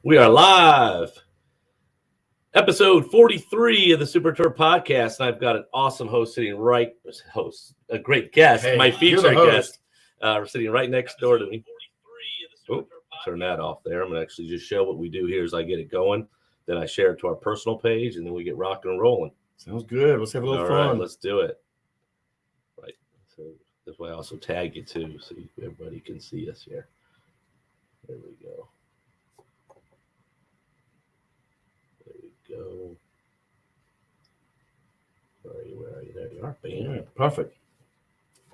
We are live. Episode 43 of the Super Terb Podcast. And I've got an awesome host sitting a great guest, my featured guest, sitting right next door to me. Oh, turn that off there. I'm going to actually just show what we do here as I get it going. Then I share it to our personal page, and then we get rocking and rolling. Sounds good. Let's have a little fun. All right, let's do it. Right. So that's why I also tag you, too, so everybody can see us here. There we go. Go. Where are you? There you are. Bam. Yeah, perfect.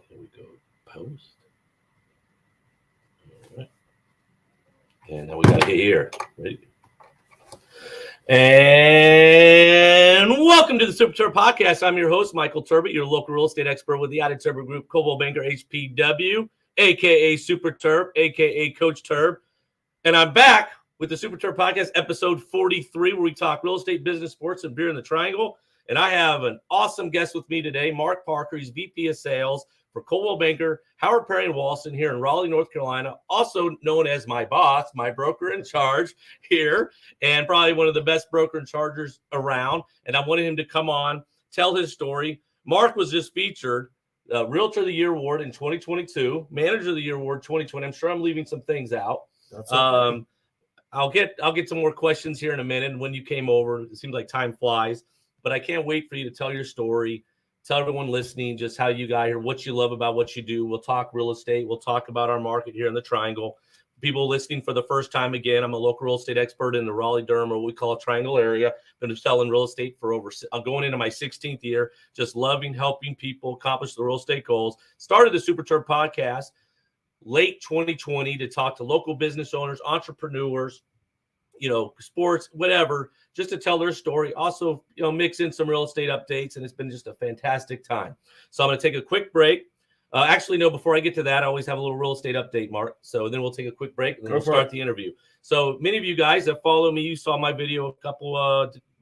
Here we go. Post. All right. And now we got to hit here. Ready? And welcome to the Super Terb Podcast. I'm your host, Michael Terb, your local real estate expert with the Terb Group, Coldwell Banker HPW, a.k.a. Super Terb, a.k.a. Coach Terb. And I'm back with the Super Terb Podcast, episode 43, where we talk real estate, business, sports, and beer in the Triangle. And I have an awesome guest with me today, Mark Parker. He's VP of Sales for Coldwell Banker, Howard Perry and Walston here in Raleigh, North Carolina, also known as my boss, my broker in charge here, and probably one of the best broker in chargers around. And I wanted him to come on, tell his story. Mark was just featured Realtor of the Year Award in 2022, Manager of the Year Award 2020. I'm sure I'm leaving some things out. That's okay. I'll get some more questions here in a minute. When you came over, it seems like time flies, but I can't wait for you to tell your story. Tell everyone listening just how you got here, what you love about what you do. We'll talk real estate. We'll talk about our market here in the Triangle. People listening for the first time, again, I'm a local real estate expert in the Raleigh-Durham, or what we call a Triangle area. Been selling real estate for I'm going into my 16th year, just loving helping people accomplish the real estate goals. Started the Super Terb Podcast late 2020 to talk to local business owners, entrepreneurs, sports, whatever, just to tell their story. Also, mix in some real estate updates, and it's been just a fantastic time. So I'm going to take a quick break. Before I get to that, I always have a little real estate update, Mark. So then we'll take a quick break, and then we'll start the interview. So many of you guys that follow me, you saw my video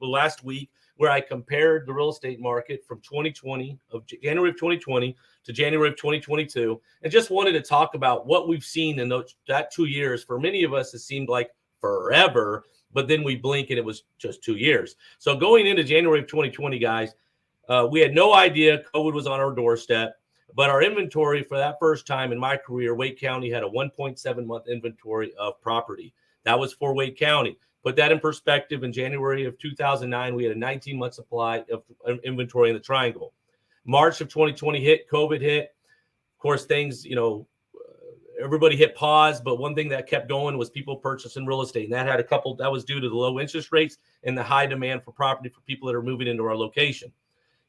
last week where I compared the real estate market from January of 2020 to January of 2022, and just wanted to talk about what we've seen in that 2 years. For many of us, it seemed like forever, but then we blink and it was just 2 years. So going into January of 2020, guys, we had no idea COVID was on our doorstep, but our inventory for that first time in my career, Wake County had a 1.7 month inventory of property. That was for Wake County. Put that in perspective, in January of 2009, we had a 19-month supply of inventory in the Triangle. March of 2020 hit, COVID hit. Of course, things, everybody hit pause, but one thing that kept going was people purchasing real estate. And that was due to the low interest rates and the high demand for property for people that are moving into our location.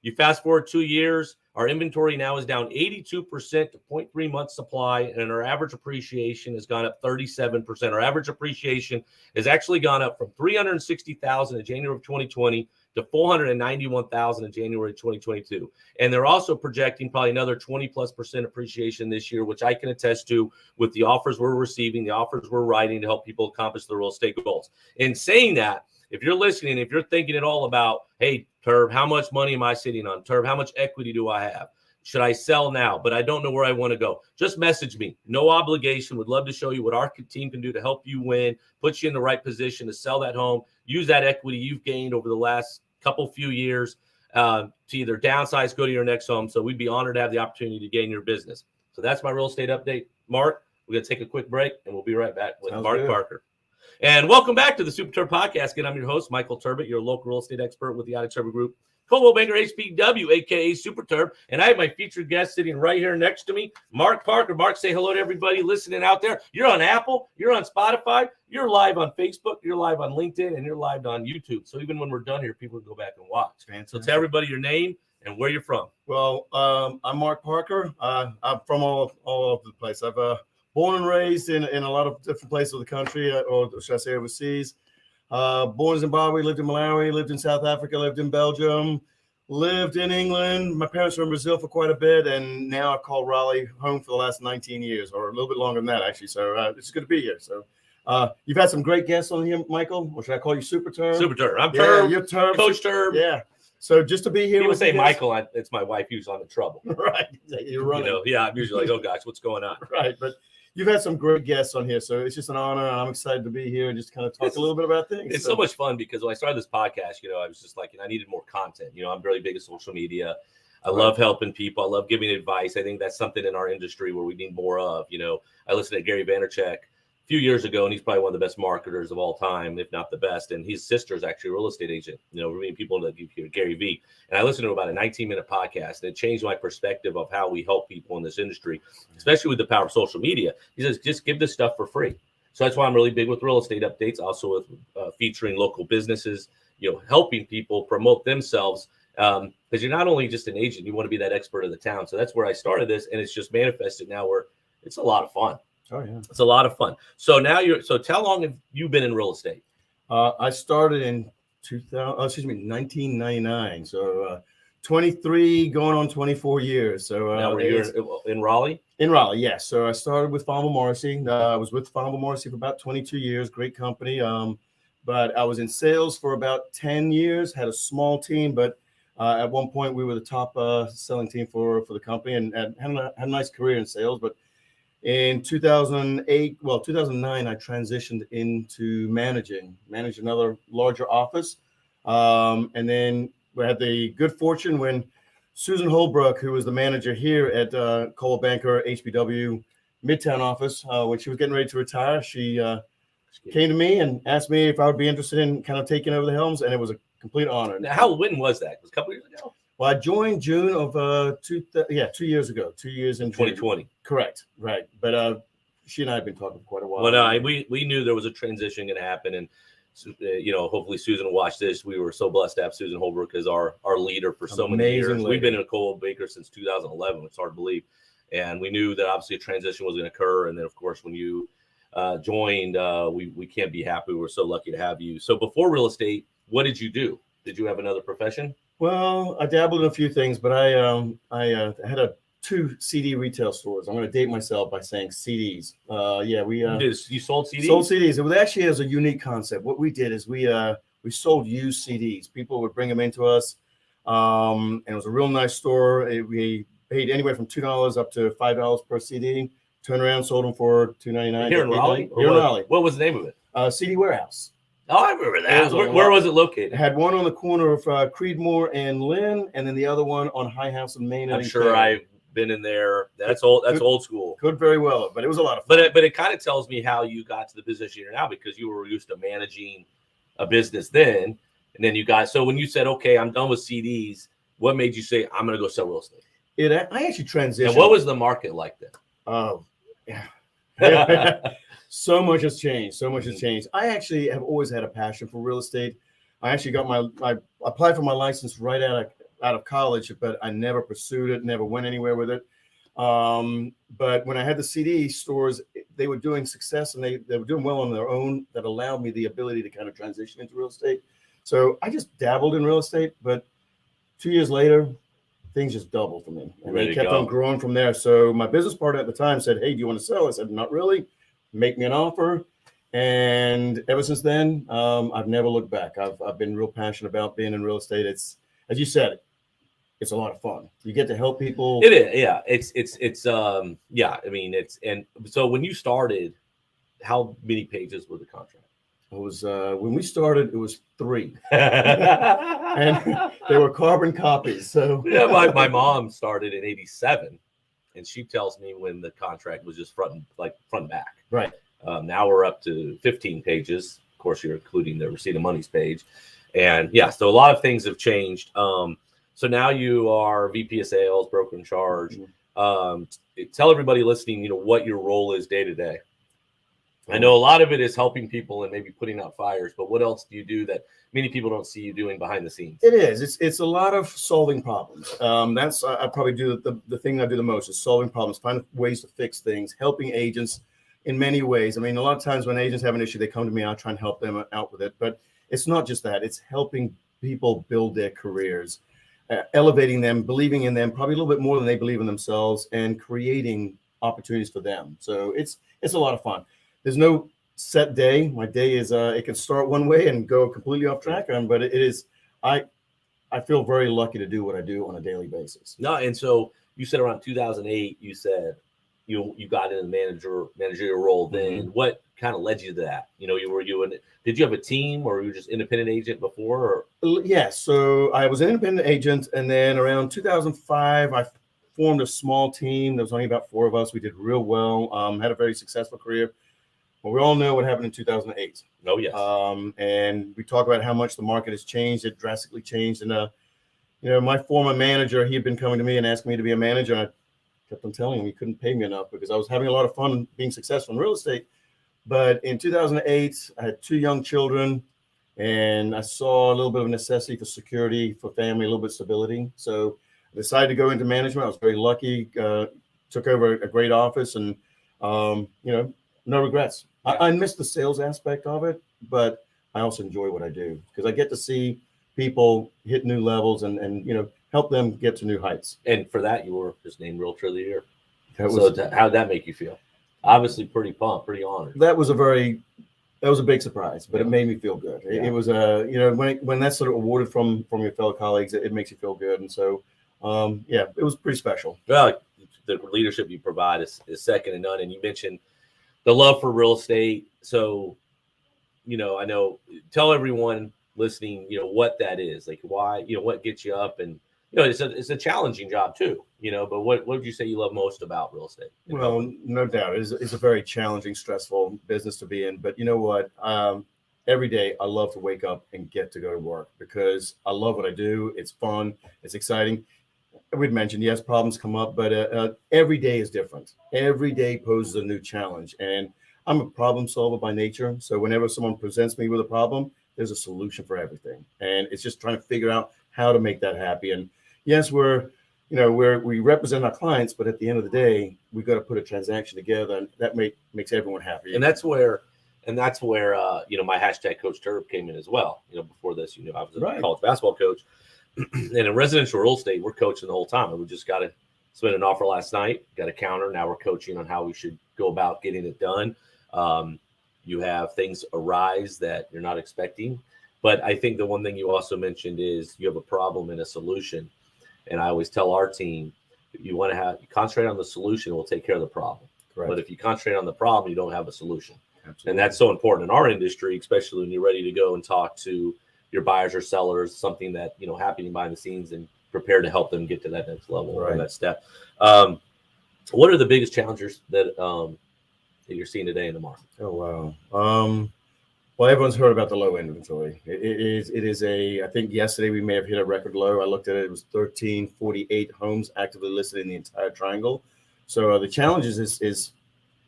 You fast forward 2 years, our inventory now is down 82% to 0.3 months supply, and our average appreciation has gone up 37%. Our average appreciation has actually gone up from $360,000 in January of 2020 to $491,000 in January 2022. And they're also projecting probably another 20+% appreciation this year, which I can attest to with the offers we're receiving, the offers we're writing to help people accomplish their real estate goals. In saying that, if you're listening, if you're thinking at all about, hey, Terb, how much money am I sitting on? Terb, how much equity do I have? Should I sell now? But I don't know where I want to go. Just message me. No obligation. Would love to show you what our team can do to help you win, put you in the right position to sell that home, use that equity you've gained over the last few years to either downsize, go to your next home. So we'd be honored to have the opportunity to gain your business. So that's my real estate update. Mark, we're going to take a quick break, and we'll be right back with Mark Parker. And welcome back to the Super Terb Podcast. Again, I'm your host, Michael Terb, your local real estate expert with the Terb Group, Coldwell Banker HPW, a.k.a. Super Terb. And I have my featured guest sitting right here next to me, Mark Parker. Mark, say hello to everybody listening out there. You're on Apple, you're on Spotify, you're live on Facebook, you're live on LinkedIn, and you're live on YouTube. So even when we're done here, people can go back and watch. Fantastic. So tell everybody your name and where you're from. Well, I'm Mark Parker. I'm from all over the place. I've born and raised in a lot of different places of the country, or should I say overseas. Born in Zimbabwe, lived in Malawi, lived in South Africa, lived in Belgium, lived in England. My parents were in Brazil for quite a bit, and now I've called Raleigh home for the last 19 years, or a little bit longer than that, actually. So it's good to be here. So you've had some great guests on here, Michael. Or should I call you Super Terb? Super Terb. I'm Terb. You're Terb. Coach Terb. Yeah. So just to be here. People say Michael, it's my wife who's on the trouble. Right. You're running. I'm usually like, oh gosh, what's going on? Right. But you've had some great guests on here, so it's just an honor, and I'm excited to be here and just kind of talk a little bit about things. It's so much fun because when I started this podcast, I was just like, I needed more content. I'm very big at social media. I love helping people. I love giving advice. I think that's something in our industry where we need more of. I listened to Gary Vaynerchuk a few years ago, and he's probably one of the best marketers of all time, if not the best. And his sister is actually a real estate agent. We're meeting people that hear Gary V. And I listened to about a 19-minute podcast, and it changed my perspective of how we help people in this industry, especially with the power of social media. He says, just give this stuff for free. So that's why I'm really big with real estate updates, also with featuring local businesses, helping people promote themselves. Because you're not only just an agent, you want to be that expert of the town. So that's where I started this, and it's just manifested now where it's a lot of fun. Oh yeah, it's a lot of fun. So now how long have you been in real estate? I started in 1999. So 23 going on 24 years. So now we're here in Raleigh? In Raleigh, yes. So I started with Farmer Morrissey. I was with Farmer Morrissey for about 22 years. Great company. But I was in sales for about 10 years, had a small team, but at one point, we were the top selling team for the company and had a nice career in sales. But in 2009, I transitioned into managed another larger office. And then we had the good fortune when Susan Holbrook, who was the manager here at Coldwell Banker HPW Midtown office, when she was getting ready to retire, she came to me and asked me if I would be interested in kind of taking over the helms. And it was a complete honor. Now, when was that? It was a couple years ago? Well, I joined June of 2 years ago. 2 years in 2020. Correct, right. But she and I have been talking for quite a while. Well, no, we knew there was a transition going to happen, and hopefully Susan will watch this. We were so blessed to have Susan Holbrook as our leader for so many years. Lady. We've been in Coldwell Banker since 2011. It's hard to believe, and we knew that obviously a transition was going to occur. And then, of course, when you joined, we can't be happy. We're so lucky to have you. So before real estate, what did you do? Did you have another profession? Well, I dabbled in a few things, but I had 2 CD retail stores. I'm going to date myself by saying CDs. You sold CDs? Sold CDs. It was actually as a unique concept. What we did is we sold used CDs. People would bring them into us, and it was a real nice store. We paid anywhere from $2 up to $5 per CD. Turned around, sold them for $2.99. Here in Raleigh? Here in Raleigh. What was the name of it? CD Warehouse. Oh, I remember that. Where was it located? It had one on the corner of Creedmoor and Lynn, and then the other one on High House and Main. I'm sure I've been in there. That's old. That's old school. Could very well, but it was a lot of fun. But it kind of tells me how you got to the position you're now, because you were used to managing a business then, and then you got. So when you said, "Okay, I'm done with CDs," what made you say, "I'm going to go sell real estate"? I actually transitioned. And what was the market like then? Oh, yeah. So much has changed. I actually have always had a passion for real estate. I actually got I applied for my license right out of college, but I never pursued it, never went anywhere with it. But when I had the CD stores, they were doing success, and they were doing well on their own. That allowed me the ability to kind of transition into real estate. So I just dabbled in real estate, but 2 years later, things just doubled for me. And they kept on growing from there. So my business partner at the time said, "Hey, do you want to sell?" I said, "Not really. Make me an offer." And ever since then, I've never looked back. I've been real passionate about being in real estate. It's, as you said, it's a lot of fun. You get to help people. It is, yeah. I mean, and so when you started, how many pages were the contract? It was when we started, it was 3, and they were carbon copies. So yeah, my mom started in '87. And she tells me when the contract was just front and back. Right. Now we're up to 15 pages. Of course, you're including the receipt of monies page. And yeah, so a lot of things have changed. So now you are VP of sales, broker in charge. Mm-hmm. Tell everybody listening, what your role is day to day. I know a lot of it is helping people and maybe putting out fires, but what else do you do that many people don't see you doing behind the scenes? It is. It's a lot of solving problems. That's I probably do the thing I do the most is solving problems, finding ways to fix things, helping agents in many ways. I mean, a lot of times when agents have an issue, they come to me. I try and help them out with it. But it's not just that. It's helping people build their careers, elevating them, believing in them, probably a little bit more than they believe in themselves, and creating opportunities for them. So it's a lot of fun. There's no set day. My day is it can start one way and go completely off track, but it is I feel very lucky to do what I do on a daily basis. No, and so you said around 2008, you said you got in the managerial role. Then what kind of led you to that? Did you have a team, or were you just independent agent before? Or? Yeah, so I was an independent agent, and then around 2005, I formed a small team. There was only about 4 of us. We did real well. Had a very successful career. Well, we all know what happened in 2008. Oh, yes. And we talk about how much the market has changed. It drastically changed. And, my former manager, he had been coming to me and asking me to be a manager. And I kept on telling him he couldn't pay me enough because I was having a lot of fun being successful in real estate. But in 2008, I had 2 young children, and I saw a little bit of necessity for security, for family, a little bit of stability. So I decided to go into management. I was very lucky, took over a great office, and, no regrets. I miss the sales aspect of it, but I also enjoy what I do because I get to see people hit new levels and help them get to new heights. And for that, you were just named Realtor of the Year. How did that make you feel? Obviously pretty pumped, pretty honored. That was a big surprise, but it made me feel good. It was when that's sort of awarded from your fellow colleagues, it makes you feel good. And so, it was pretty special. Well, the leadership you provide is second to none. And you mentioned the love for real estate. So, I know, tell everyone listening, what that is, like why, what gets you up, and, it's a challenging job too, but what would you say you love most about real estate? Well, no doubt it's a very challenging, stressful business to be in, but you know what? Every day I love to wake up and get to go to work because I love what I do. It's fun. It's exciting. We'd mentioned, yes, problems come up, but every day is different. Every day poses a new challenge, and I'm a problem solver by nature. So whenever someone presents me with a problem, there's a solution for everything, and it's just trying to figure out how to make that happy. And yes, we represent our clients, but at the end of the day, we've got to put a transaction together, and that makes everyone happy. And that's where my hashtag Coach Terb came in as well. Before this, I was a college basketball coach. And in residential real estate, we're coaching the whole time. And we just got to submit an offer last night, got a counter. Now we're coaching on how we should go about getting it done. You have things arise that you're not expecting. But I think the one thing you also mentioned is you have a problem and a solution. And I always tell our team, you want to concentrate on the solution, we'll take care of the problem. Correct. But if you concentrate on the problem, you don't have a solution. Absolutely. And that's so important in our industry, especially when you're ready to go and talk to your buyers or sellers, something that, happening behind the scenes, and prepare to help them get to that next level or that step. What are the biggest challenges that you're seeing today in the market? Oh, wow. Well, everyone's heard about the low inventory. It is I think yesterday we may have hit a record low. I looked at it. It was 1,348 homes actively listed in the entire triangle. So the challenge is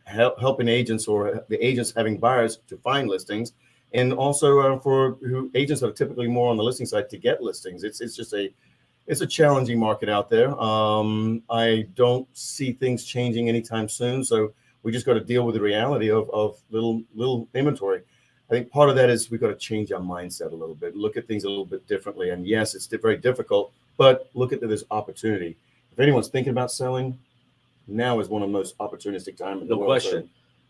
helping agents, or the agents having buyers, to find listings, and also for agents that are typically more on the listing side to get listings. It's a challenging market out there. I don't see things changing anytime soon. So we just got to deal with the reality of little inventory. I think part of that is we've got to change our mindset a little bit, look at things a little bit differently. And yes, it's very difficult, but look at that as opportunity. If anyone's thinking about selling, now is one of the most opportunistic times in the world. No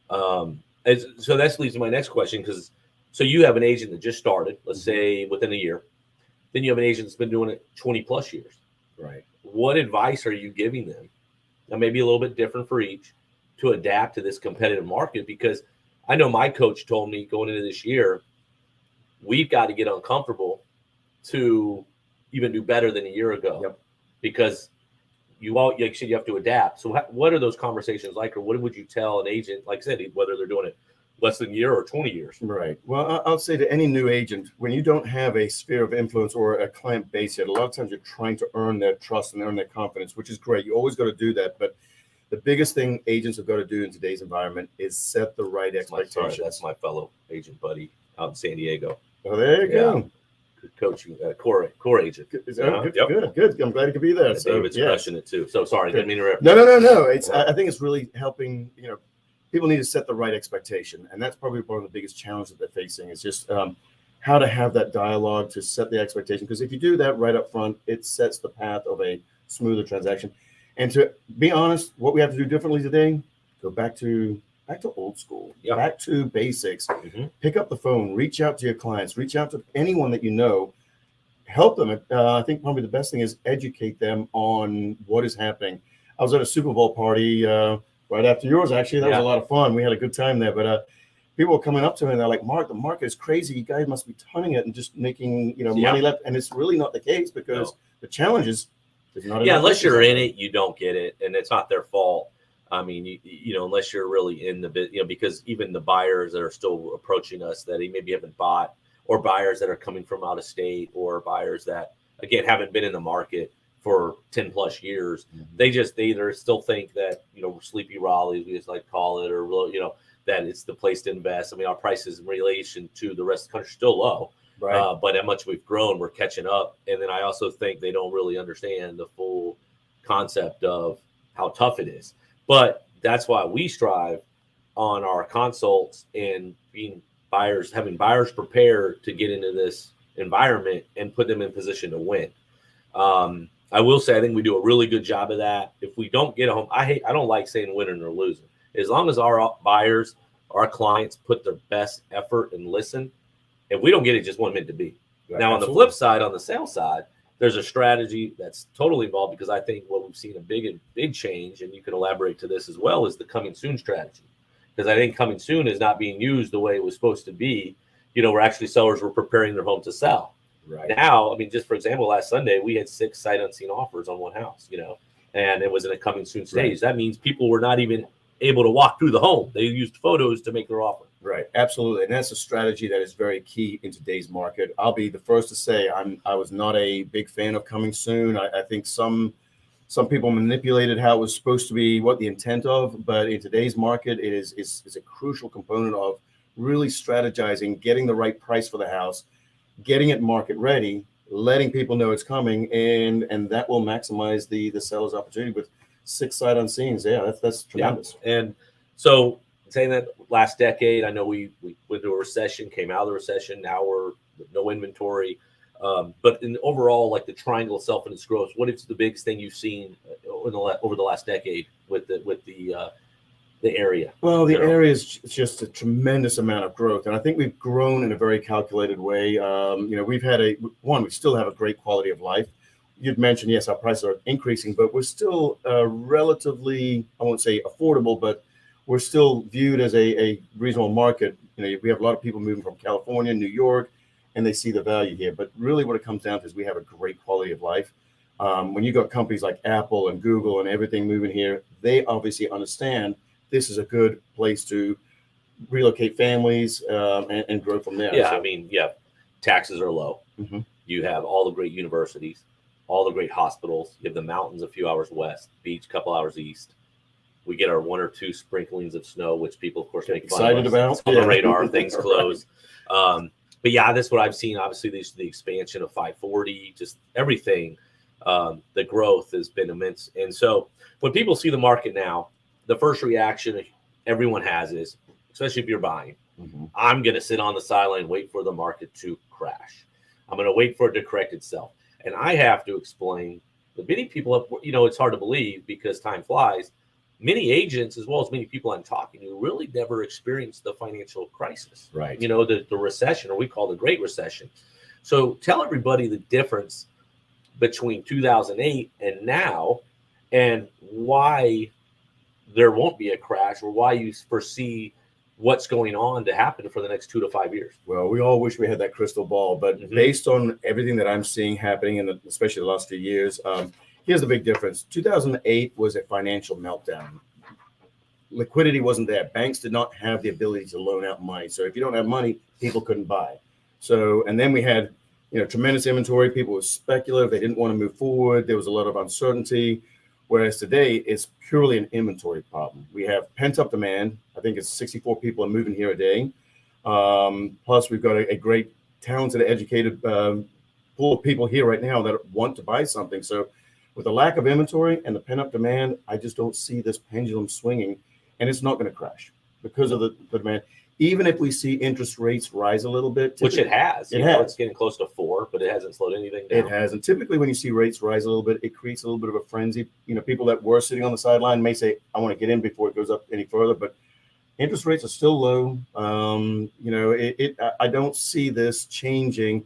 question. So that leads to my next question, so you have an agent that just started, let's say within a year. Then you have an agent that's been doing it 20 plus years. Right. What advice are you giving them? Now, maybe a little bit different for each, to adapt to this competitive market, because I know my coach told me going into this year, we've got to get uncomfortable to even do better than a year ago. Yep. Because you have to adapt. So what are those conversations like, or what would you tell an agent, like I said, whether they're doing it less than a year or 20 years? Right. Well, I'll say to any new agent, when you don't have a sphere of influence or a client base yet, a lot of times you're trying to earn their trust and earn their confidence, which is great. You always got to do that. But the biggest thing agents have got to do in today's environment is set the right expectations. That's my fellow agent buddy out in San Diego. Oh, there you go. Coaching core agent. Good. I'm glad you could be there. So, David's crushing it too. So sorry, didn't mean to interrupt. No. I think it's really helping. People need to set the right expectation, and that's probably one of the biggest challenges that they're facing. Is just how to have that dialogue to set the expectation. Because if you do that right up front, it sets the path of a smoother transaction. And to be honest, what we have to do differently today, go back to old school, back to basics. Mm-hmm. Pick up the phone, reach out to your clients, reach out to anyone that you know, help them. I think probably the best thing is educate them on what is happening. I was at a Super Bowl party right after yours. Actually, that was Yeah. a lot of fun. We had a good time there. But people were coming up to me and they're like, "Mark, the market is crazy. You guys must be turning it and just making money left." And it's really not the case because the challenge is there's not enough unless you're listings in out it, you don't get it, and it's not their fault. I mean, unless you're really in the bit, because even the buyers that are still approaching us that maybe haven't bought, or buyers that are coming from out of state, or buyers that again haven't been in the market for 10 plus years, they either still think that sleepy Raleigh, we just like to call it, or that it's the place to invest. I mean, our prices in relation to the rest of the country are still low, right? but how much we've grown, we're catching up. And then I also think they don't really understand the full concept of how tough it is. But that's why we strive on our consults and having buyers prepared to get into this environment and put them in position to win. I will say, I think we do a really good job of that. If we don't get a home, I don't like saying winning or losing. As long as our buyers, our clients put their best effort and listen, if we don't get it, just wasn't meant to be. Right. Now, on the flip side, on the sales side, there's a strategy that's totally involved, because I think what we've seen a big change, and you can elaborate to this as well, is the coming soon strategy. Because I think coming soon is not being used the way it was supposed to be, where actually sellers were preparing their home to sell. Right. Now, I mean, just for example, last Sunday, we had 6 sight unseen offers on one house, and it was in a coming soon stage. Right. That means people were not even able to walk through the home. They used photos to make their offer. Right. Absolutely. And that's a strategy that is very key in today's market. I'll be the first to say I was not a big fan of coming soon. I think some people manipulated how it was supposed to be, what the intent of, but in today's market, it is a crucial component of really strategizing, getting the right price for the house, getting it market ready, letting people know it's coming, and that will maximize the seller's opportunity with 6 sight unseens. Yeah, that's tremendous. Yeah. And so saying that last decade, I know we went through a recession, came out of the recession. Now we're with no inventory. But in overall, like the triangle itself and its growth, what is the biggest thing you've seen over the last decade with the area? Well, the area is just a tremendous amount of growth, and I think we've grown in a very calculated way. We've had we still have a great quality of life. You'd mentioned, yes, our prices are increasing, but we're still relatively, I won't say affordable, but we're still viewed as a reasonable market. We have a lot of people moving from California, New York, and they see the value here. But really what it comes down to is we have a great quality of life. When you got companies like Apple and Google and everything moving here, they obviously understand this is a good place to relocate families and grow from there. Yeah, so, I mean, taxes are low. Mm-hmm. You have all the great universities, all the great hospitals. You have the mountains a few hours west, beach a couple hours east. We get our 1 or 2 sprinklings of snow, which people, of course, make fun of us. On the radar, things close. But yeah, that's what I've seen. Obviously, the expansion of 540, just everything. The growth has been immense. And so when people see the market now, the first reaction everyone has is, especially if you're buying, I'm going to sit on the sideline and wait for the market to crash. I'm going to wait for it to correct itself. And I have to explain that many people, it's hard to believe because time flies. Many agents, as well as many people I'm talking to, really never experienced the financial crisis. Right. The recession, or we call the Great Recession. So tell everybody the difference between 2008 and now, and why there won't be a crash, or why you foresee what's going on to happen for the next 2 to 5 years. Well, we all wish we had that crystal ball, but based on everything that I'm seeing happening, especially the last few years, here's the big difference. 2008 was a financial meltdown. Liquidity wasn't there. Banks did not have the ability to loan out money. So if you don't have money, people couldn't buy. So, and then we had, tremendous inventory. People were speculative. They didn't want to move forward. There was a lot of uncertainty. Whereas today, it's purely an inventory problem. We have pent-up demand. I think it's 64 people are moving here a day. Plus, we've got a great, talented, educated pool of people here right now that want to buy something. So with the lack of inventory and the pent-up demand, I just don't see this pendulum swinging, and it's not going to crash because of the demand. Even if we see interest rates rise a little bit, which it has. It's getting close to 4, but it hasn't slowed anything down. It has. And typically when you see rates rise a little bit, it creates a little bit of a frenzy. People that were sitting on the sideline may say, I want to get in before it goes up any further, but interest rates are still low. I don't see this changing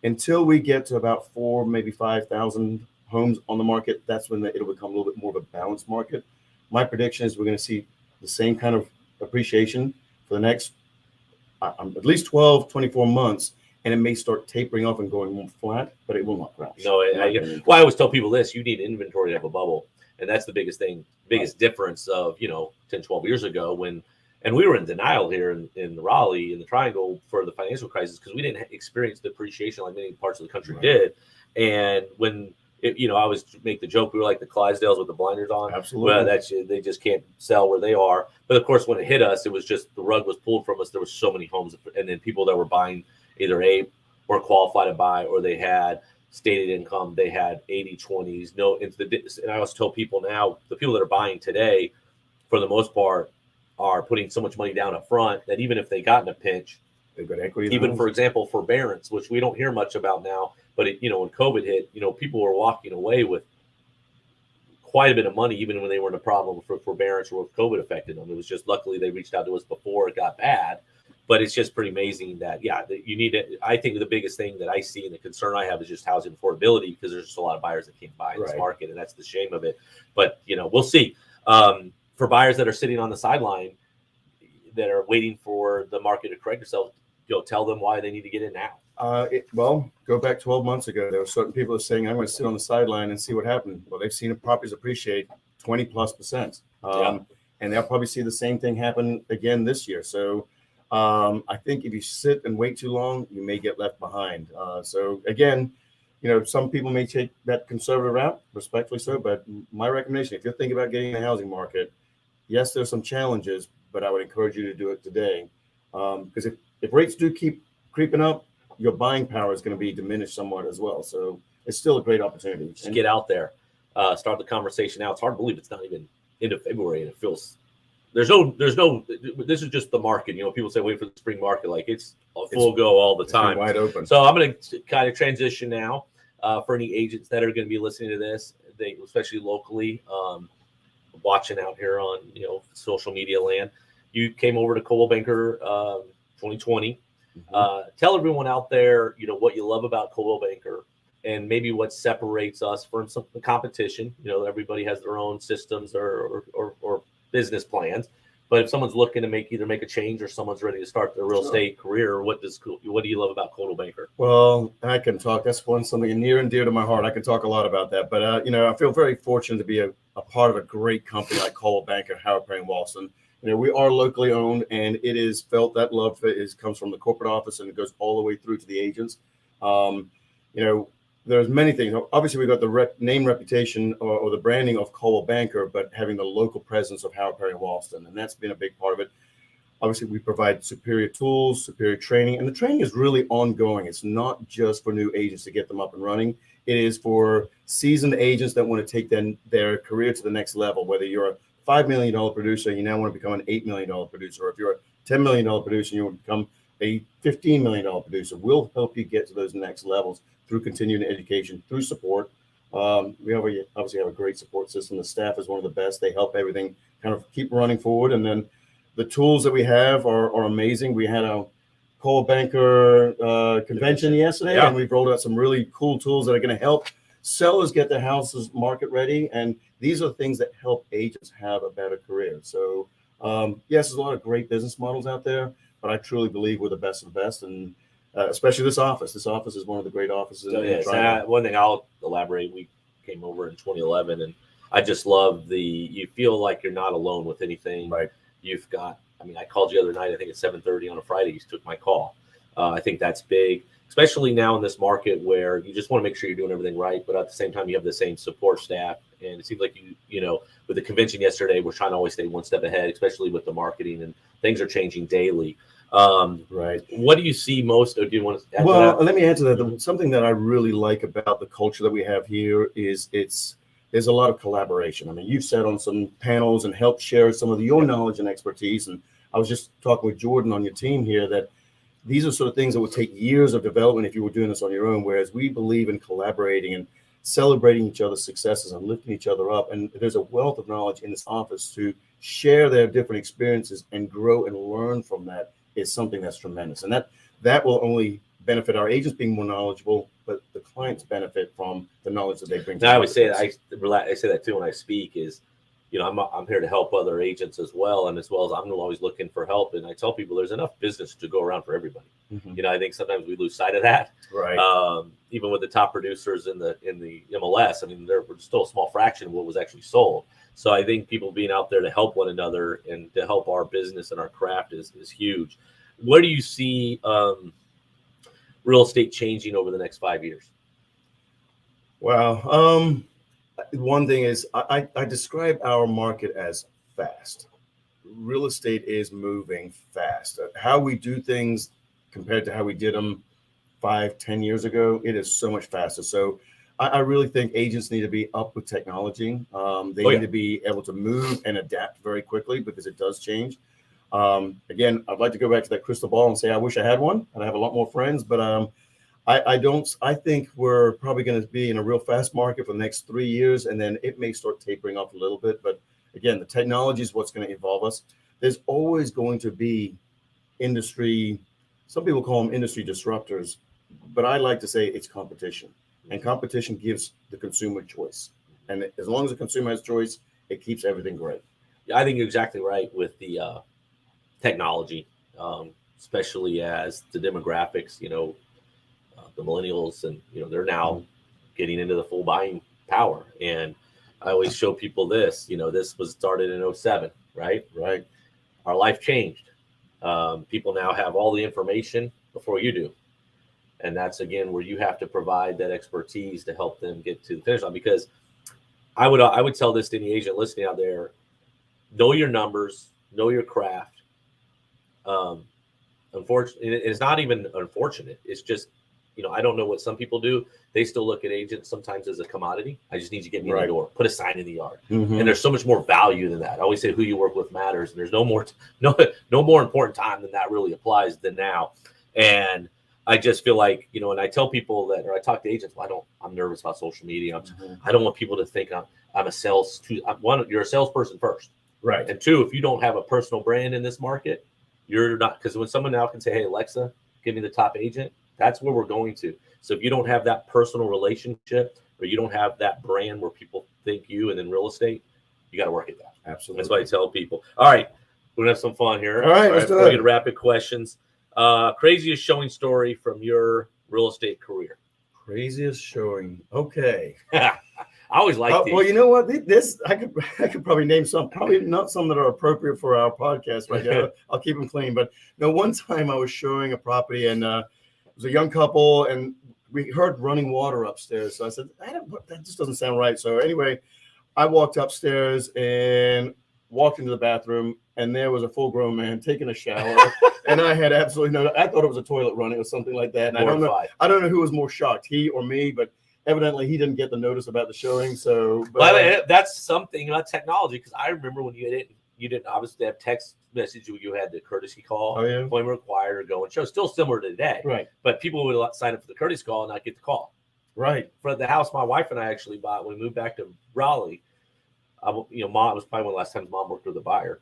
until we get to about 4, maybe 5,000 homes on the market. That's when it'll become a little bit more of a balanced market. my prediction is we're going to see the same kind of appreciation for the next at least 12, 24 months. And it may start tapering off and going more flat, but it will not crash. No, I always tell people this: you need inventory to have a bubble, and that's the biggest thing, difference of 10, 12 years ago and we were in denial here in Raleigh in the Triangle for the financial crisis because we didn't experience the appreciation like many parts of the country did, and when I always make the joke we were like the Clydesdales with the blinders on. Absolutely, well, they just can't sell where they are. But of course, when it hit us, it was just the rug was pulled from us. There were so many homes, and then people that were buying either weren't qualified to buy, or they had stated income, they had 80/20s. And I always tell people now, the people that are buying today, for the most part, are putting so much money down up front that even if they got in a pinch, they've got equity. Even for example, forbearance, which we don't hear much about now, but when COVID hit, people were walking away with quite a bit of money, even when they were in a problem for forbearance or if COVID affected them. It was just luckily they reached out to us before it got bad. But it's just pretty amazing that, you need it. I think the biggest thing that I see and the concern I have is just housing affordability because there's just a lot of buyers that can't buy in this market, and that's the shame of it. But, we'll see. For buyers that are sitting on the sideline that are waiting for the market to correct itself, tell them why they need to get in now. Go back 12 months ago. There were certain people that were saying, I'm going to sit on the sideline and see what happened. Well, they've seen the properties appreciate 20+%. And they'll probably see the same thing happen again this year. So I think if you sit and wait too long, you may get left behind. So again, some people may take that conservative route, respectfully so. But my recommendation, if you're thinking about getting in the housing market, yes, there's some challenges, but I would encourage you to do it today. Because if rates do keep creeping up, your buying power is going to be diminished somewhat as well. So it's still a great opportunity. Just get out there, start the conversation now. It's hard to believe it's not even into February, and it feels there's no. This is just the market. People say wait for the spring market, like it's a full go all the time, wide open. So I'm going to kind of transition now for any agents that are going to be listening to this, especially locally, watching out here on social media land. You came over to Coldwell Banker 2020. Tell everyone out there, what you love about Coldwell Banker and maybe what separates us from some competition. Everybody has their own systems or business plans, but if someone's looking to either make a change or someone's ready to start their real estate career, what do you love about Coldwell Banker? Well, I can talk. That's something near and dear to my heart. I can talk a lot about that, but I feel very fortunate to be a part of a great company like Coldwell Banker, Howard Perry, Walston. We are locally owned, and it is felt that love comes from the corporate office and it goes all the way through to the agents. There's many things. Obviously, we've got the name reputation or the branding of Coldwell Banker, but having the local presence of Howard Perry and Walston, and that's been a big part of it. Obviously, we provide superior tools, superior training, and the training is really ongoing. It's not just for new agents to get them up and running. It is for seasoned agents that want to take their career to the next level, whether you're a $5 million producer, you now want to become an $8 million producer. Or if you're a $10 million producer, you want to become a $15 million producer. We'll help you get to those next levels through continuing education, through support. We obviously have a great support system. The staff is one of the best. They help everything kind of keep running forward. And then the tools that we have are amazing. We had a Coldwell Banker convention yesterday, and we've rolled out some really cool tools that are going to help sellers get their houses market ready. And these are things that help agents have a better career. So yes, there's a lot of great business models out there, but I truly believe we're the best of the best. And especially this office. This office is one of the great offices. One thing I'll elaborate, we came over in 2011, and I just love you feel like you're not alone with anything. Right. You've got, I called you the other night, I think at 7:30 on a Friday, you took my call. I think that's big, especially now in this market where you just want to make sure you're doing everything right, but at the same time, you have the same support staff. And it seems like with the convention yesterday, we're trying to always stay one step ahead, especially with the marketing, and things are changing daily. Right. What do you see most, or do you want to add to that? Let me answer that. Something that I really like about the culture that we have here is there's a lot of collaboration. You've sat on some panels and helped share some of your knowledge and expertise. And I was just talking with Jordan on your team here that these are sort of things that would take years of development if you were doing this on your own, whereas we believe in collaborating and celebrating each other's successes and lifting each other up. And there's a wealth of knowledge in this office to share their different experiences and grow and learn from that is something that's tremendous. And that will only benefit our agents being more knowledgeable, but the clients benefit from the knowledge that they bring. I always say that, I say that too when I speak, is I'm here to help other agents as well. And as well as I'm always looking for help. And I tell people there's enough business to go around for everybody. I think sometimes we lose sight of that. Right. Even with the top producers in the MLS, I mean, they're still a small fraction of what was actually sold. So I think people being out there to help one another and to help our business and our craft is huge. Where do you see real estate changing over the next 5 years? Wow. One thing is I describe our market as fast. Real estate is moving fast. How we do things compared to how we did them 5-10 years ago, it is so much faster. So I really think agents need to be up with technology. They need to be able to move and adapt very quickly because it does change. Again, I'd like to go back to that crystal ball and say I wish I had one, and I have a lot more friends, but I don't. I think we're probably going to be in a real fast market for the next 3 years, and then it may start tapering off a little bit. But again, the technology is what's going to evolve us. There's always going to be industry. Some people call them industry disruptors, but I like to say it's competition, and competition gives the consumer choice. And as long as the consumer has choice, it keeps everything great. I think you're exactly right with the technology, especially as the demographics, the millennials, and they're now getting into the full buying power. And I always show people this. This was started in 2007, right? Right. Our life changed. People now have all the information before you do, and that's again where you have to provide that expertise to help them get to the finish line. Because I would tell this to any agent listening out there: know your numbers, know your craft. Unfortunately, it's not even unfortunate. It's just, I don't know what some people do. They still look at agents sometimes as a commodity. I just need to get me in the door, put a sign in the yard. And there's so much more value than that. I always say who you work with matters. And there's no more important time than that really applies than now. And I just feel like, and I tell people that, or I talk to agents, I'm nervous about social media. I don't want people to think I'm a sales. You're a salesperson first. Right. And two, if you don't have a personal brand in this market, you're not, because when someone now can say, hey, Alexa, give me the top agent, that's where we're going to. So if you don't have that personal relationship, or you don't have that brand where people think you, and in real estate, you got to work at that. Absolutely. That's what I tell people. All right. We're going to have some fun here. All right. Let's do We're it. going to rapid questions. Craziest showing story from your real estate career. Craziest showing. Okay. I always like these. Well, you know what? This I could probably name some. Probably not some that are appropriate for our podcast right now. I'll keep them clean. But one time I was showing a property, and it was a young couple, and we heard running water upstairs. So I said, that just doesn't sound right. So anyway, I walked upstairs and walked into the bathroom, and there was a full-grown man taking a shower, and I had absolutely I thought it was a toilet running or something like that. And I don't know who was more shocked, he or me, but evidently he didn't get the notice about the showing. So, that's something about technology, because I remember when you didn't obviously have text message, you had the courtesy call, appointment required, or go and show. Still similar to today, right? But people would sign up for the courtesy call and not get the call. Right. For the house my wife and I actually bought when we moved back to Raleigh, Mom, it was probably one of the last times Mom worked with a buyer.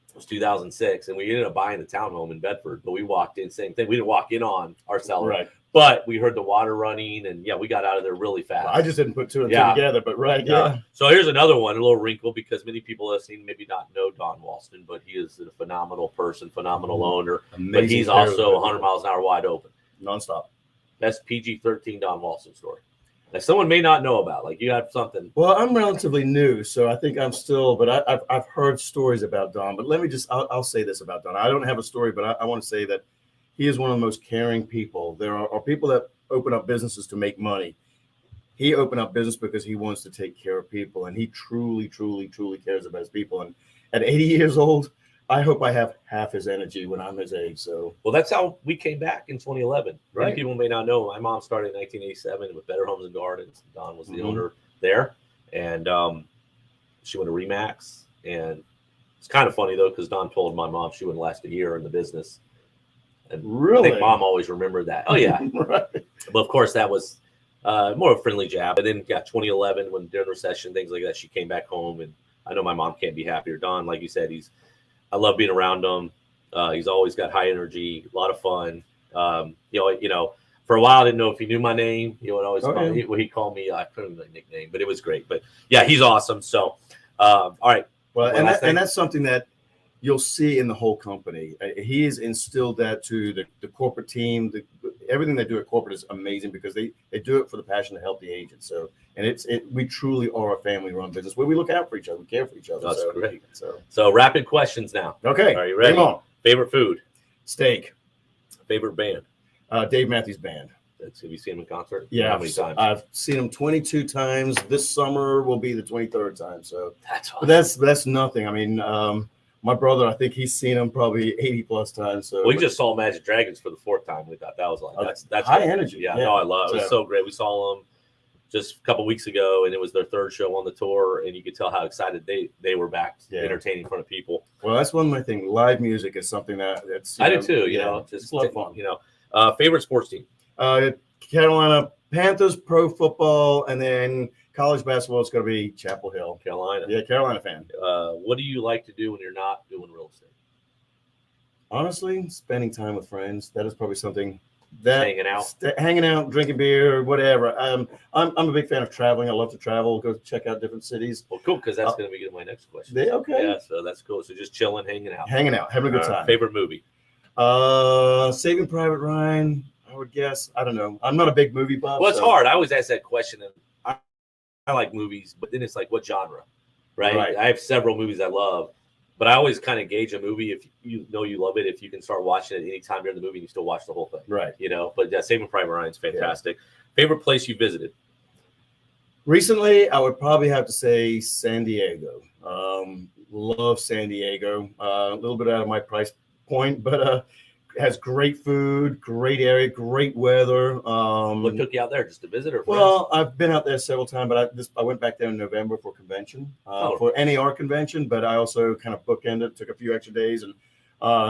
It was 2006, and we ended up buying the townhome in Bedford. But we walked in, same thing. We didn't walk in on our seller, right? But we heard the water running, and we got out of there really fast. I just didn't put two and two together, but right, yeah. So here's another one, a little wrinkle, because many people listening maybe not know Don Walston, but he is a phenomenal person, phenomenal owner. Amazing, but he's also 100 miles an hour wide open, nonstop. That's PG-13 Don Walston story. That someone may not know about. Like, you have something. Well, I'm relatively new, so I think I'm still, but I've heard stories about Don. But let me I'll say this about Don. I don't have a story, but I want to say that he is one of the most caring people. There are people that open up businesses to make money. He opened up business because he wants to take care of people, and he truly, truly, truly cares about his people. And at 80 years old, I hope I have half his energy when I'm his age. So, well, that's how we came back in 2011. Right. Many people may not know. My mom started in 1987 with Better Homes and Gardens. Don was the owner there, and she went to Remax. And it's kind of funny though, because Don told my mom she wouldn't last a year in the business. And really, I think Mom always remembered that. Oh yeah, right. But of course that was more of a friendly jab. And then 2011, when during the recession, things like that, she came back home, and I know my mom can't be happier. Don, like you said, I love being around him. He's always got high energy, a lot of fun. For a while, I didn't know if he knew my name. He would always call me. He called me. I couldn't remember the nickname, but it was great. But yeah, he's awesome. So All right. Well, and that's something that you'll see in the whole company. He has instilled that to the corporate team. Everything they do at corporate is amazing because they do it for the passion to help the agents. So, and we truly are a family-run business where we look out for each other, we care for each other. That's great. So rapid questions now. Okay. Are you ready? Game on. Favorite food? Steak. Favorite band? Dave Matthews Band. Have you seen him in concert? Yeah. How many times? I've seen him 22 times. This summer will be the 23rd time. So that's awesome. But that's nothing. I mean, my brother, I think he's seen him probably 80 plus times. So we just saw Magic Dragons for the 4th time. We thought that was like that's high energy. Yeah, no, I love it. It was so great. We saw them just a couple weeks ago, and it was their 3rd show on the tour, and you could tell how excited they were back entertaining in front of people. Well, that's one of my things. Live music is something that's I do too. You know, just a lot of fun. You know, favorite sports team? Carolina Panthers, pro football, and then college basketball is going to be Chapel Hill. Carolina. Yeah, Carolina fan. What do you like to do when you're not doing real estate? Honestly, spending time with friends. That is probably something that hanging out, drinking beer, whatever. I'm a big fan of traveling. I love to travel, go check out different cities. Well, cool, because that's going to be my next question. Okay. Yeah, so that's cool. So just chilling, hanging out, having a good time. Favorite movie? Saving Private Ryan. I would guess. I don't know. I'm not a big movie buff. Well, it's hard. I always ask that question, and I like movies, but then it's like, what genre, right? I have several movies I love, but I always kind of gauge a movie if you know you love it, if you can start watching it anytime during the movie and you still watch the whole thing, right? You know. But yeah, Saving Private Ryan's fantastic. Yeah. Favorite place you visited? Recently, I would probably have to say San Diego. Love San Diego. A little bit out of my price point, but has great food, great area, great weather. What took you out there, just to visit, or friends? Well, I've been out there several times, but I went back there in November for convention, for NAR convention. But I also kind of bookended, took a few extra days, and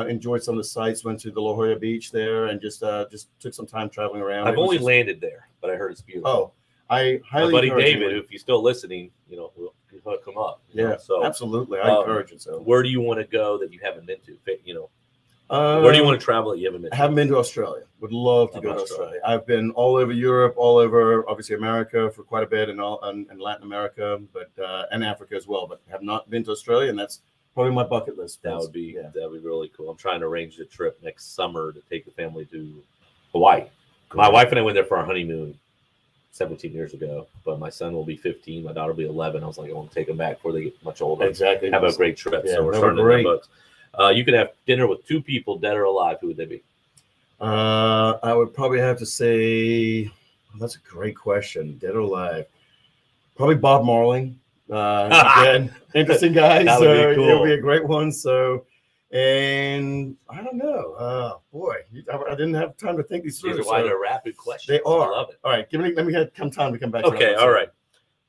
enjoyed some of the sites. Went to the La Jolla Beach there, and just took some time traveling around. I've only landed there, but I heard it's beautiful. Oh, I highly encourage buddy David, if you're still listening, you know, we'll hook him up. Yeah, so absolutely, I encourage it. So, where do you want to go that you haven't been to? You know. Where do you want to travel that you haven't been to? I haven't been to Australia. Would love to go to Australia. I've been all over Europe, all over obviously America for quite a bit, and Latin America, but and Africa as well. But have not been to Australia, and that's probably my bucket list. That would be really cool. I'm trying to arrange a trip next summer to take the family to Hawaii. Cool. My wife and I went there for our honeymoon 17 years ago, but my son will be 15, my daughter will be 11. I was like, I want to take them back before they get much older. Exactly. Have a great trip. Yeah, so we're starting the books. You could have dinner with 2 people, dead or alive. Who would they be? I would probably have to say, that's a great question. Dead or alive? Probably Bob Marley. Again, interesting guy. That so would be cool. It'll be a great one. So, and I don't know. Boy, I didn't have time to think these through. These are why they're rapid questions. They are. I love it. All right, let me have some time to come back. Okay, all right.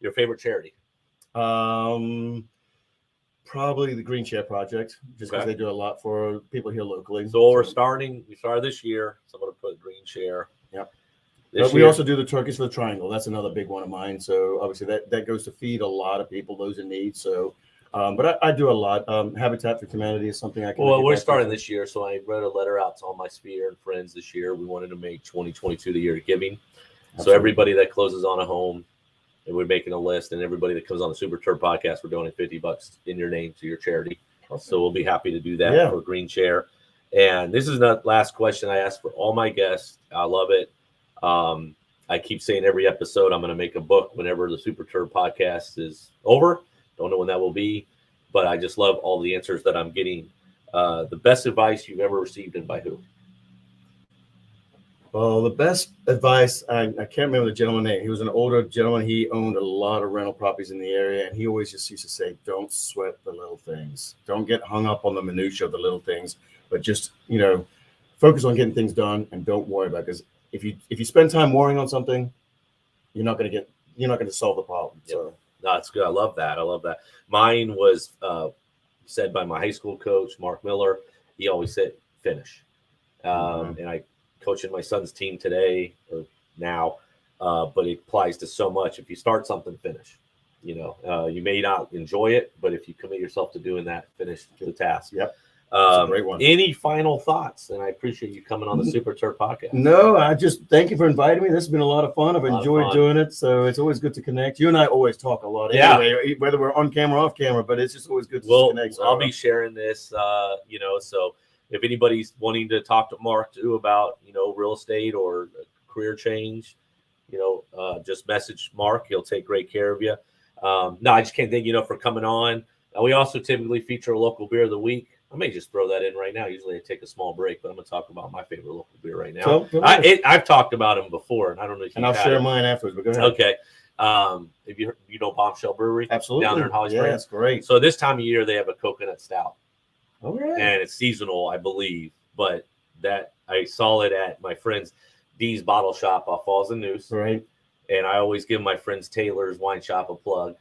Your favorite charity? Probably the Green Chair Project, just because they do a lot for people here locally. So we started this year. So I'm going to put Green Chair. Yep. We also do the Turkeys for the Triangle. That's another big one of mine. So obviously that goes to feed a lot of people, those in need. So, but I do a lot. Habitat for Humanity is something I can. Well, we're starting this year, so I wrote a letter out to all my sphere and friends this year. We wanted to make 2022 the year of giving. Absolutely. So everybody that closes on a home, and we're making a list, and everybody that comes on the Super Terb podcast, we're donating $50 in your name to your charity. So we'll be happy to do that for Green Chair. And this is the last question I ask for all my guests. I love it. I keep saying every episode I'm going to make a book whenever the Super Terb podcast is over. Don't know when that will be, but I just love all the answers that I'm getting. The best advice you've ever received, and by who? Well, the best advice, I can't remember the gentleman's name. He was an older gentleman. He owned a lot of rental properties in the area, and he always just used to say, don't sweat the little things. Don't get hung up on the minutia of the little things, but just, focus on getting things done and don't worry about it. Because if you spend time worrying on something, you're not going to solve the problem. Yep. So no, that's good. I love that. Mine was said by my high school coach, Mark Miller. He always said, finish. And I coaching my son's team today or now, but it applies to so much. If you start something, finish. You may not enjoy it, but if you commit yourself to doing that, finish the task. Yep. That's a great one. Any final thoughts? And I appreciate you coming on the Super Terb podcast. No, I just thank you for inviting me. This has been a lot of fun. I've enjoyed doing it. So it's always good to connect. You and I always talk a lot anyway, whether we're on camera or off camera, but it's just always good to connect. I'll be sharing this, so if anybody's wanting to talk to Mark too about, real estate or career change, just message Mark. He'll take great care of you. No, I just can't thank you for coming on. We also typically feature a local beer of the week. I may just throw that in right now. Usually I take a small break, but I'm going to talk about my favorite local beer right now. I've talked about them before, and I don't know if I'll share mine afterwards, but go ahead. Okay. If you know Bombshell Brewery? Absolutely. Down there in Holly Springs? Yeah, that's great. So this time of year, they have a coconut stout. All right. And it's seasonal, I believe, but that I saw it at my friend's Dee's Bottle Shop off Falls and Noose. Right. And I always give my friends Taylor's Wine Shop a plug.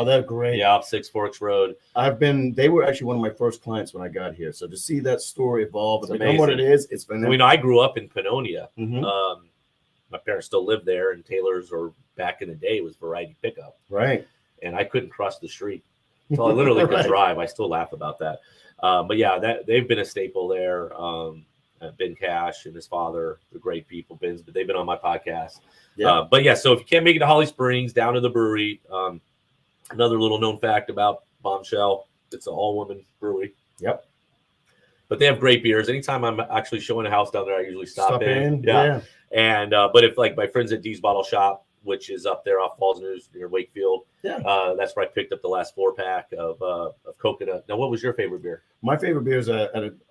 They're great. Yeah, off Six Forks Road. They were actually one of my first clients when I got here. So to see that store evolve and become what it is, it's been. I grew up in Pannonia. Mm-hmm. My parents still live there, and Taylor's, or back in the day, was Variety Pickup. Right. And I couldn't cross the street. So I literally could drive. I still laugh about that. But yeah, they've been a staple there. Ben Cash and his father, the great people, but they've been on my podcast. Yeah. But yeah, so if you can't make it to Holly Springs, down to the brewery. Another little known fact about Bombshell, it's an all-women brewery. Yep. But they have great beers. Anytime I'm actually showing a house down there, I usually stop in. Yeah. And but if like my friends at Dee's Bottle Shop, which is up there off Falls News near Wakefield, that's where I picked up the last 4-pack of coconut. Now, what was your favorite beer? My favorite beer is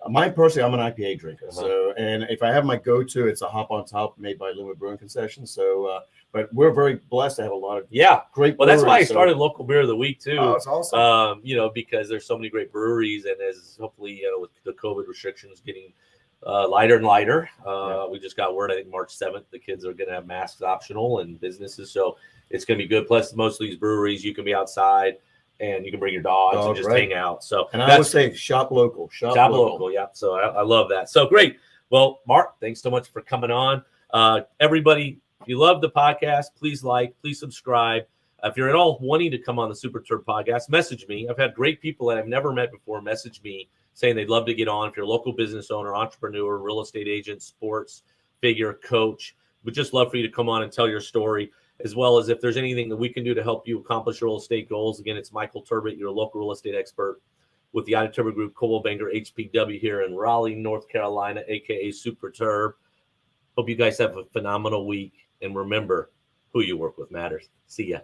mine personally. I'm an IPA drinker, so and if I have my go-to, it's a Hop on Top made by Luma Brewing Concession. So, but we're very blessed to have a lot of great. Well, that's why I started local beer of the week too. Oh, it's awesome. Because there's so many great breweries, and as hopefully with the COVID restrictions getting lighter and lighter, we just got word. I think March 7th, the kids are going to have masks optional and businesses, so it's going to be good. Plus, most of these breweries, you can be outside and you can bring your dogs and just hang out. So, and I would say shop local, shop local. Yeah. So I love that. So great. Well, Mark, thanks so much for coming on. Everybody, if you love the podcast, please please subscribe. If you're at all wanting to come on the Super Terb podcast, message me. I've had great people that I've never met before message me saying they'd love to get on. If you're a local business owner, entrepreneur, real estate agent, sports figure, coach, we'd just love for you to come on and tell your story, as well as if there's anything that we can do to help you accomplish your real estate goals. Again, it's Michael Turbot, your local real estate expert with the Turbot Group, Coldwell Banker HPW here in Raleigh, North Carolina, a.k.a. Super Terb. Hope you guys have a phenomenal week. And remember, who you work with matters. See ya.